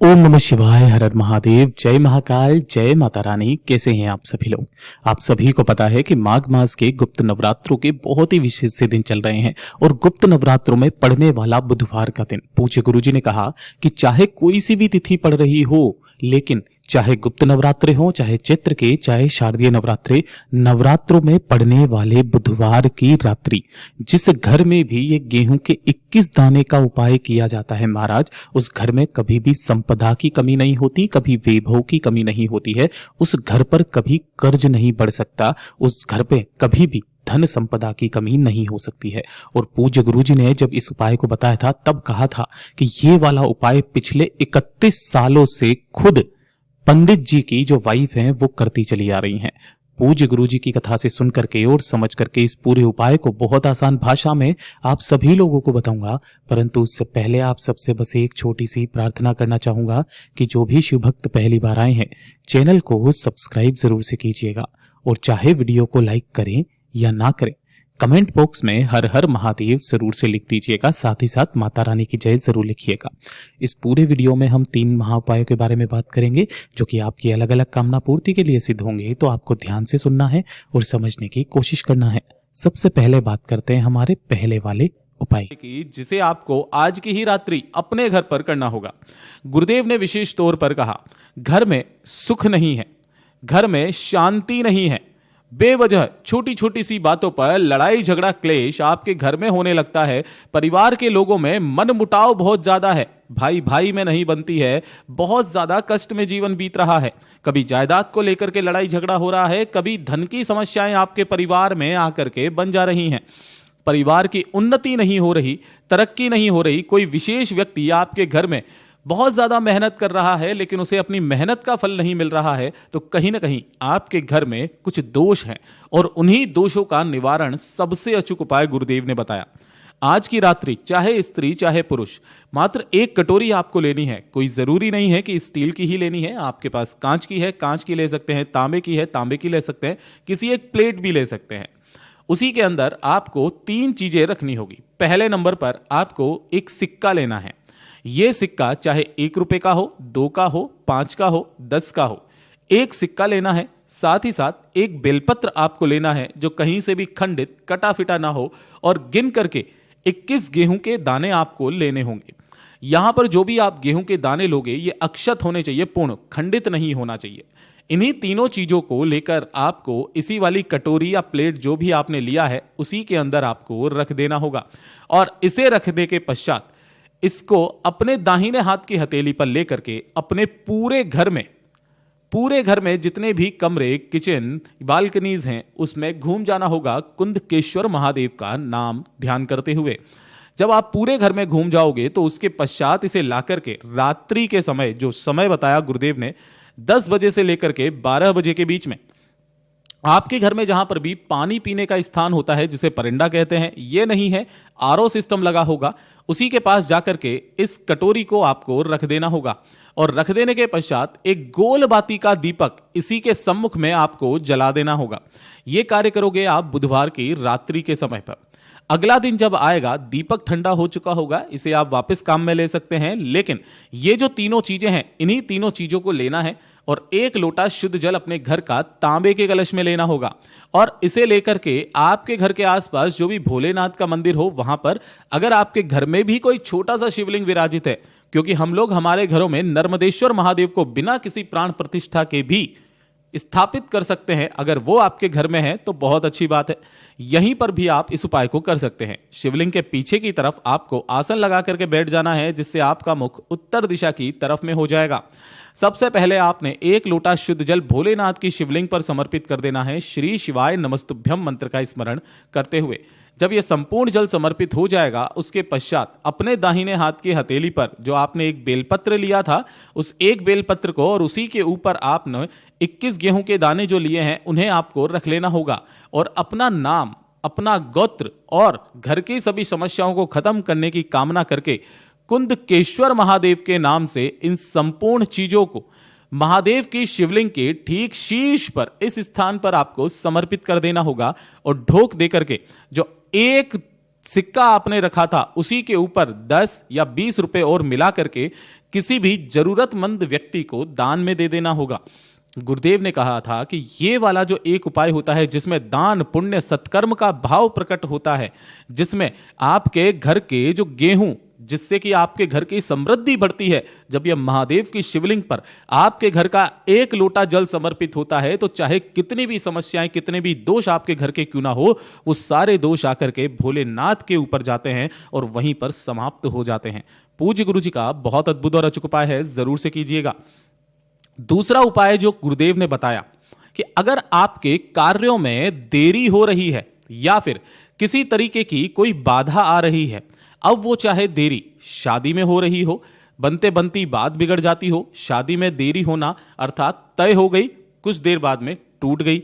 ओम नमः शिवाय, हर हर महादेव, जय महाकाल, जय माता रानी। कैसे हैं आप सभी लोग? आप सभी को पता है कि माघ मास के गुप्त नवरात्रों के बहुत ही विशेष से दिन चल रहे हैं और गुप्त नवरात्रों में पड़ने वाला बुधवार का दिन, पूज्य गुरुजी ने कहा कि चाहे कोई सी भी तिथि पड़ रही हो, लेकिन चाहे गुप्त नवरात्रे हो, चाहे चैत्र के, चाहे शारदीय नवरात्रे, नवरात्रों में पड़ने वाले बुधवार की रात्रि, जिस घर में भी ये गेहूं के 21 दाने का उपाय किया जाता है महाराज, उस घर में कभी भी संपदा की कमी नहीं होती, कभी वैभव की कमी नहीं होती है, उस घर पर कभी कर्ज नहीं बढ़ सकता, उस घर पे कभी भी धन संपदा की कमी नहीं हो सकती है। और पूज्य गुरुजी ने जब इस उपाय को बताया था तब कहा था कि ये वाला उपाय पिछले 31 सालों से खुद पंडित जी की जो वाइफ हैं वो करती चली आ रही हैं। पूज्य गुरुजी की कथा से सुन करके और समझ करके इस पूरे उपाय को बहुत आसान भाषा में आप सभी लोगों को बताऊंगा, परंतु उससे पहले आप सबसे बस एक छोटी सी प्रार्थना करना चाहूंगा कि जो भी शिव भक्त पहली बार आए हैं, चैनल को सब्सक्राइब जरूर से कीजिएगा और चाहे वीडियो को लाइक करें या ना करें, कमेंट बॉक्स में हर हर महादेव जरूर से लिख दीजिएगा, साथ ही साथ माता रानी की जय जरूर लिखिएगा। इस पूरे वीडियो में हम 3 महाउपायों के बारे में बात करेंगे जो कि आपकी अलग अलग कामना पूर्ति के लिए सिद्ध होंगे, तो आपको ध्यान से सुनना है और समझने की कोशिश करना है। सबसे पहले बात करते हैं हमारे पहले वाले उपाय की, जिसे आपको आज की ही रात्रि अपने घर पर करना होगा। गुरुदेव ने विशेष तौर पर कहा, घर में सुख नहीं है, घर में शांति नहीं है, बेवजह छोटी छोटी सी बातों पर लड़ाई झगड़ा क्लेश आपके घर में होने लगता है, परिवार के लोगों में मनमुटाव बहुत ज्यादा है, भाई भाई में नहीं बनती है, बहुत ज्यादा कष्ट में जीवन बीत रहा है, कभी जायदाद को लेकर के लड़ाई झगड़ा हो रहा है, कभी धन की समस्याएं आपके परिवार में आकर के बन जा रही हैं, परिवार की उन्नति नहीं हो रही, तरक्की नहीं हो रही, कोई विशेष व्यक्ति आपके घर में बहुत ज्यादा मेहनत कर रहा है लेकिन उसे अपनी मेहनत का फल नहीं मिल रहा है, तो कहीं ना कहीं आपके घर में कुछ दोष हैं और उन्हीं दोषों का निवारण सबसे अचूक उपाय गुरुदेव ने बताया। आज की रात्रि चाहे स्त्री चाहे पुरुष, मात्र एक कटोरी आपको लेनी है। कोई जरूरी नहीं है कि स्टील की ही लेनी है, आपके पास कांच की है कांच की ले सकते हैं, तांबे की है तांबे की ले सकते हैं, किसी एक प्लेट भी ले सकते हैं। उसी के अंदर आपको 3 चीजें रखनी होगी। पहले नंबर पर आपको एक सिक्का लेना है। यह सिक्का चाहे 1 रुपए का हो, 2 का हो, 5 का हो, 10 का हो, एक सिक्का लेना है। साथ ही साथ एक बेलपत्र आपको लेना है जो कहीं से भी खंडित कटा फिटा ना हो, और गिन करके 21 गेहूं के दाने आपको लेने होंगे। यहां पर जो भी आप गेहूं के दाने लोगे ये अक्षत होने चाहिए, पूर्ण, खंडित नहीं होना चाहिए। इन्हीं तीनों चीजों को लेकर आपको इसी वाली कटोरी या प्लेट जो भी आपने लिया है उसी के अंदर आपको रख देना होगा, और इसे रखने के पश्चात इसको अपने दाहिने हाथ की हथेली पर लेकर के अपने पूरे घर में जितने भी कमरे, किचन, बालकनीज हैं उसमें घूम जाना होगा, कुंदकेश्वर महादेव का नाम ध्यान करते हुए। जब आप पूरे घर में घूम जाओगे तो उसके पश्चात इसे लाकर के रात्रि के समय, जो समय बताया गुरुदेव ने 10 बजे से लेकर के 12 बजे के बीच में, आपके घर में जहां पर भी पानी पीने का स्थान होता है जिसे परिंदा कहते हैं, ये नहीं है, आरओ सिस्टम लगा होगा, उसी के पास जाकर के इस कटोरी को आपको रख देना होगा, और रख देने के पश्चात एक गोल बाती का दीपक इसी के सम्मुख में आपको जला देना होगा। यह कार्य करोगे आप बुधवार की रात्रि के समय पर। अगला दिन जब आएगा दीपक ठंडा हो चुका होगा, इसे आप वापस काम में ले सकते हैं, लेकिन ये जो तीनों चीजें हैं इन्हीं तीनों चीजों को लेना है, और 1 लोटा शुद्ध जल अपने घर का तांबे के कलश में लेना होगा, और इसे लेकर के आपके घर के आसपास जो भी भोलेनाथ का मंदिर हो वहां पर, अगर आपके घर में भी कोई छोटा सा शिवलिंग विराजित है, क्योंकि हम लोग हमारे घरों में नर्मदेश्वर महादेव को बिना किसी प्राण प्रतिष्ठा के भी स्थापित कर सकते हैं, अगर वो आपके घर में है तो बहुत अच्छी बात है, यहीं पर भी आप इस उपाय को कर सकते हैं। शिवलिंग के पीछे की तरफ आपको आसन लगा करके बैठ जाना है, जिससे आपका मुख उत्तर दिशा की तरफ में हो जाएगा। सबसे पहले आपने 1 लोटा शुद्ध जल भोलेनाथ की शिवलिंग पर समर्पित कर देना है, श्री शिवाय नमस्तुभ्यम मंत्र का स्मरण करते हुए। जब यह संपूर्ण जल समर्पित हो जाएगा उसके पश्चात अपने दाहिने हाथ की हथेली पर जो आपने एक बेलपत्र लिया था, उस एक बेलपत्र को और उसी के ऊपर आपने 21 गेहूं के दाने जो लिए हैं उन्हें आपको रख लेना होगा, और अपना नाम, अपना गोत्र और घर की सभी समस्याओं को खत्म करने की कामना करके कुंदकेश्वर महादेव के नाम से इन संपूर्ण चीजों को महादेव की शिवलिंग के ठीक शीर्ष पर, इस स्थान पर आपको समर्पित कर देना होगा, और ढोक देकर के जो एक सिक्का आपने रखा था उसी के ऊपर 10 या 20 रुपए और मिला करके किसी भी जरूरतमंद व्यक्ति को दान में दे देना होगा। गुरुदेव ने कहा था कि ये वाला जो एक उपाय होता है जिसमें दान पुण्य सत्कर्म का भाव प्रकट होता है, जिसमें आपके घर के जो गेहूं, जिससे कि आपके घर की समृद्धि बढ़ती है, जब यह महादेव की शिवलिंग पर आपके घर का एक लोटा जल समर्पित होता है तो चाहे कितनी भी समस्याएं, कितने भी दोष आपके घर के क्यों ना हो, वो सारे दोष आकर के भोलेनाथ के ऊपर जाते हैं और वहीं पर समाप्त हो जाते हैं। पूज्य गुरु जी का बहुत अद्भुत और अचूक उपाय है, जरूर से कीजिएगा। दूसरा उपाय जो गुरुदेव ने बताया कि अगर आपके कार्यों में देरी हो रही है या फिर किसी तरीके की कोई बाधा आ रही है, अब वो चाहे देरी शादी में हो रही हो, बनते बनती बात बिगड़ जाती हो, शादी में देरी होना अर्थात तय हो गई, कुछ देर बाद में टूट गई,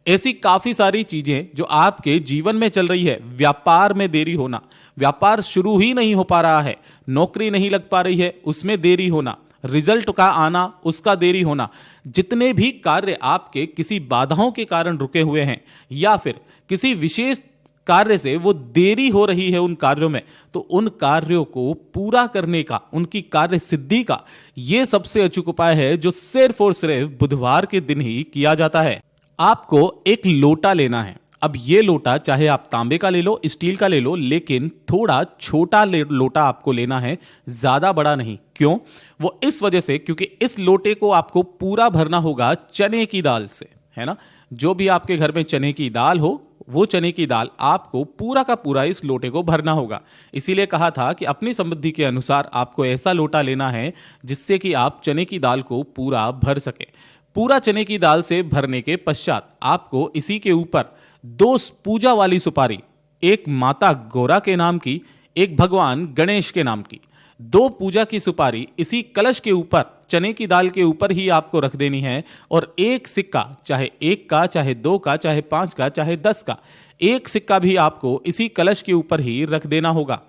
ऐसी काफी सारी चीजें जो आपके जीवन में चल रही है। व्यापार में देरी होना, व्यापार शुरू ही नहीं हो पा रहा है, नौकरी नहीं लग पा रही है, उसमें देरी होना, रिजल्ट का आना, उसका देरी होना, जितने भी कार्य आपके किसी बाधाओं के कारण रुके हुए हैं या फिर किसी विशेष कार्य से वो देरी हो रही है उन कार्यों में, तो उन कार्यों को पूरा करने का, उनकी कार्य सिद्धि का ये सबसे अचूक उपाय है जो सिर्फ और सिर्फ बुधवार के दिन ही किया जाता है। आपको एक लोटा लेना है। अब ये लोटा चाहे आप तांबे का ले लो, स्टील का ले लो, लेकिन थोड़ा छोटा लोटा आपको लेना है, ज्यादा बड़ा नहीं। क्यों? वो इस वजह से क्योंकि इस लोटे को आपको पूरा भरना होगा चने की दाल से, है ना। जो भी आपके घर में चने की दाल हो, वो चने की दाल आपको पूरा का पूरा इस लोटे को भरना होगा। इसीलिए कहा था कि अपनी समृद्धि के अनुसार आपको ऐसा लोटा लेना है जिससे कि आप चने की दाल को पूरा भर सके। पूरा चने की दाल से भरने के पश्चात आपको इसी के ऊपर 2 पूजा वाली सुपारी, एक माता गौरा के नाम की, एक भगवान गणेश के नाम की, 2 पूजा की सुपारी इसी कलश के ऊपर, चने की दाल के ऊपर ही आपको रख देनी है। और एक सिक्का, चाहे 1 का, चाहे 2 का, चाहे 5 का, चाहे 10 का, एक सिक्का भी आपको इसी कलश के ऊपर ही रख देना होगा।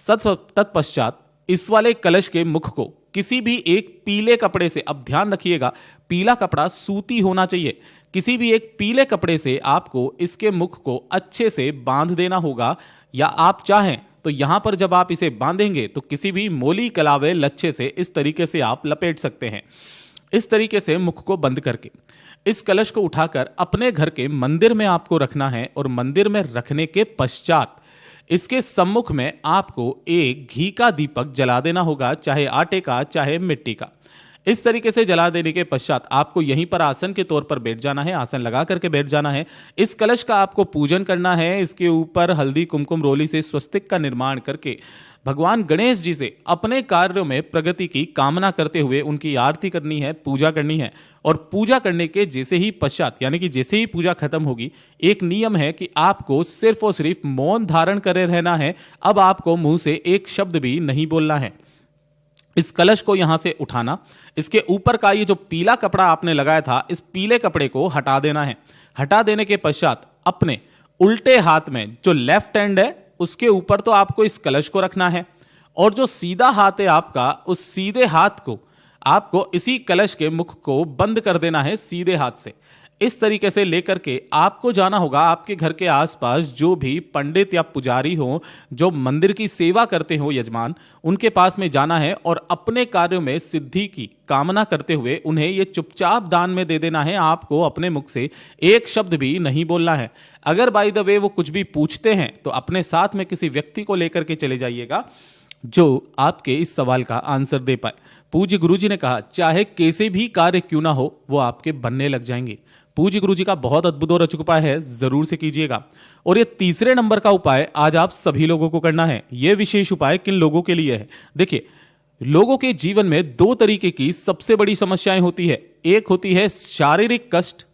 तत्पश्चात इस वाले कलश के मुख को किसी भी एक पीले कपड़े से, अब ध्यान रखिएगा, पीला कपड़ा सूती होना चाहिए, किसी भी एक पीले कपड़े से आपको इसके मुख को अच्छे से बांध देना होगा। या आप चाहें तो यहां पर जब आप इसे बांधेंगे तो किसी भी मोली कलावे लच्छे से इस तरीके से आप लपेट सकते हैं। इस तरीके से मुख को बंद करके इस कलश को उठाकर अपने घर के मंदिर में आपको रखना है। और मंदिर में रखने के पश्चात इसके सम्मुख में आपको एक घी का दीपक जला देना होगा, चाहे आटे का, चाहे मिट्टी का। इस तरीके से जला देने के पश्चात आपको यहीं पर आसन के तौर पर बैठ जाना है, आसन लगा करके बैठ जाना है। इस कलश का आपको पूजन करना है। इसके ऊपर हल्दी कुमकुम रोली से स्वस्तिक का निर्माण करके भगवान गणेश जी से अपने कार्यों में प्रगति की कामना करते हुए उनकी आरती करनी है, पूजा करनी है। और पूजा करने के जैसे ही पश्चात, यानी कि जैसे ही पूजा खत्म होगी, एक नियम है कि आपको सिर्फ और सिर्फ मौन धारण करे रहना है। अब आपको मुंह से एक शब्द भी नहीं बोलना है। इस कलश को यहां से उठाना, इसके ऊपर का ये जो पीला कपड़ा आपने लगाया था, इस पीले कपड़े को हटा देना है। हटा देने के पश्चात अपने उल्टे हाथ में, जो लेफ्ट हैंड है, उसके ऊपर तो आपको इस कलश को रखना है। और जो सीधा हाथ है आपका, उस सीधे हाथ को आपको इसी कलश के मुख को बंद कर देना है सीधे हाथ से। इस तरीके से लेकर के आपको जाना होगा आपके घर के आसपास जो भी पंडित या पुजारी हो, जो मंदिर की सेवा करते हो, यजमान, उनके पास में जाना है और अपने कार्यों में सिद्धि की कामना करते हुए उन्हें ये चुपचाप दान में दे देना है। आपको अपने मुख से एक शब्द भी नहीं बोलना है। अगर बाय द वे वो कुछ भी पूछते हैं तो अपने साथ में किसी व्यक्ति को लेकर के चले जाइएगा जो आपके इस सवाल का आंसर दे पाए। पूज्य गुरुजी ने कहा, चाहे कैसे भी कार्य क्यों ना हो, वो आपके बनने लग जाएंगे। पूज्य गुरुजी का बहुत अद्भुत और अचूक उपाय है, जरूर से कीजिएगा। और ये तीसरे नंबर का उपाय आज आप सभी लोगों को करना है। यह विशेष उपाय किन लोगों के लिए है? देखिए, लोगों के जीवन में 2 तरीके की सबसे बड़ी समस्याएं होती है। एक होती है शारीरिक कष्ट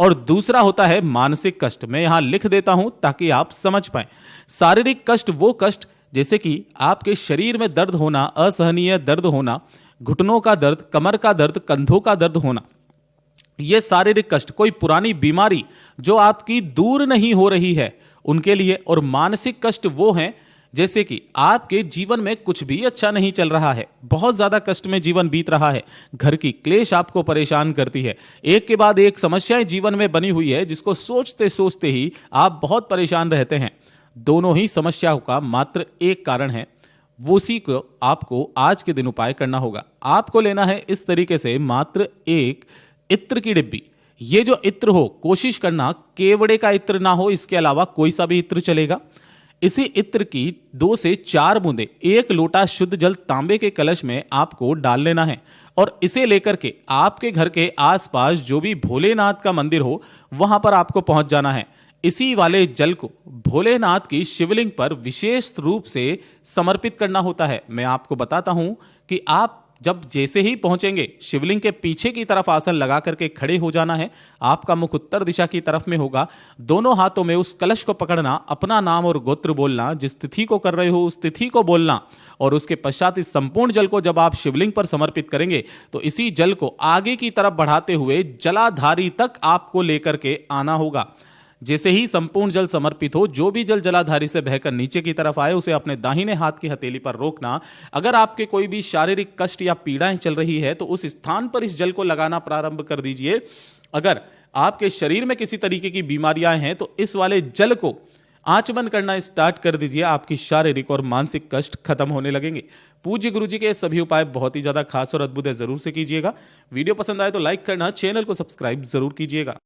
और दूसरा होता है मानसिक कष्ट। मैं यहां लिख देता हूं ताकि आप समझ पाए। शारीरिक कष्ट वो कष्ट जैसे कि आपके शरीर में दर्द होना, असहनीय दर्द होना, घुटनों का दर्द, कमर का दर्द, कंधों का दर्द होना, ये शारीरिक कष्ट, कोई पुरानी बीमारी जो आपकी दूर नहीं हो रही है उनके लिए। और मानसिक कष्ट वो हैं जैसे कि आपके जीवन में कुछ भी अच्छा नहीं चल रहा है, बहुत ज्यादा कष्ट में जीवन बीत रहा है, घर की क्लेश आपको परेशान करती है, एक के बाद एक समस्याएं जीवन में बनी हुई है जिसको सोचते सोचते ही आप बहुत परेशान रहते हैं। दोनों ही समस्याओं का मात्र एक कारण है, वो उसी को आपको आज के दिन उपाय करना होगा। आपको लेना है इस तरीके से मात्र एक इत्र की डिब्बी। ये जो इत्र हो, कोशिश करना केवड़े का इत्र ना हो, इसके अलावा कोई सा भी इत्र चलेगा। इसी इत्र की 2 से 4 बूंदे एक लोटा शुद्ध जल तांबे के कलश में आपको डाल लेना है और इसे लेकर के आपके घर के आसपास जो भी भोलेनाथ का मंदिर हो वहां पर आपको पहुंच जाना है। इसी वाले जल को भोलेनाथ की शिवलिंग पर विशेष रूप से समर्पित करना होता है। मैं आपको बताता हूं कि आप जब जैसे ही पहुंचेंगे शिवलिंग के पीछे की तरफ आसन लगा करके खड़े हो जाना है। आपका मुख उत्तर दिशा की तरफ में होगा। दोनों हाथों में उस कलश को पकड़ना, अपना नाम और गोत्र बोलना, जिस तिथि को कर रहे हो उस तिथि को बोलना और उसके पश्चात इस संपूर्ण जल को जब आप शिवलिंग पर समर्पित करेंगे तो इसी जल को आगे की तरफ बढ़ाते हुए जलाधारी तक आपको लेकर के आना होगा। जैसे ही संपूर्ण जल समर्पित हो, जो भी जल जलाधारी से बहकर नीचे की तरफ आए उसे अपने दाहिने हाथ की हथेली पर रोकना। अगर आपके कोई भी शारीरिक कष्ट या पीड़ाएं चल रही है तो उस स्थान पर इस जल को लगाना प्रारंभ कर दीजिए। अगर आपके शरीर में किसी तरीके की बीमारियां हैं तो इस वाले जल को आचमन करना स्टार्ट कर दीजिए। आपकी शारीरिक और मानसिक कष्ट खत्म होने लगेंगे। पूज्य गुरु जी के सभी उपाय बहुत ही ज्यादा खास और अद्भुत है, जरूर से कीजिएगा। वीडियो पसंद आए तो लाइक करना, चैनल को सब्सक्राइब जरूर कीजिएगा।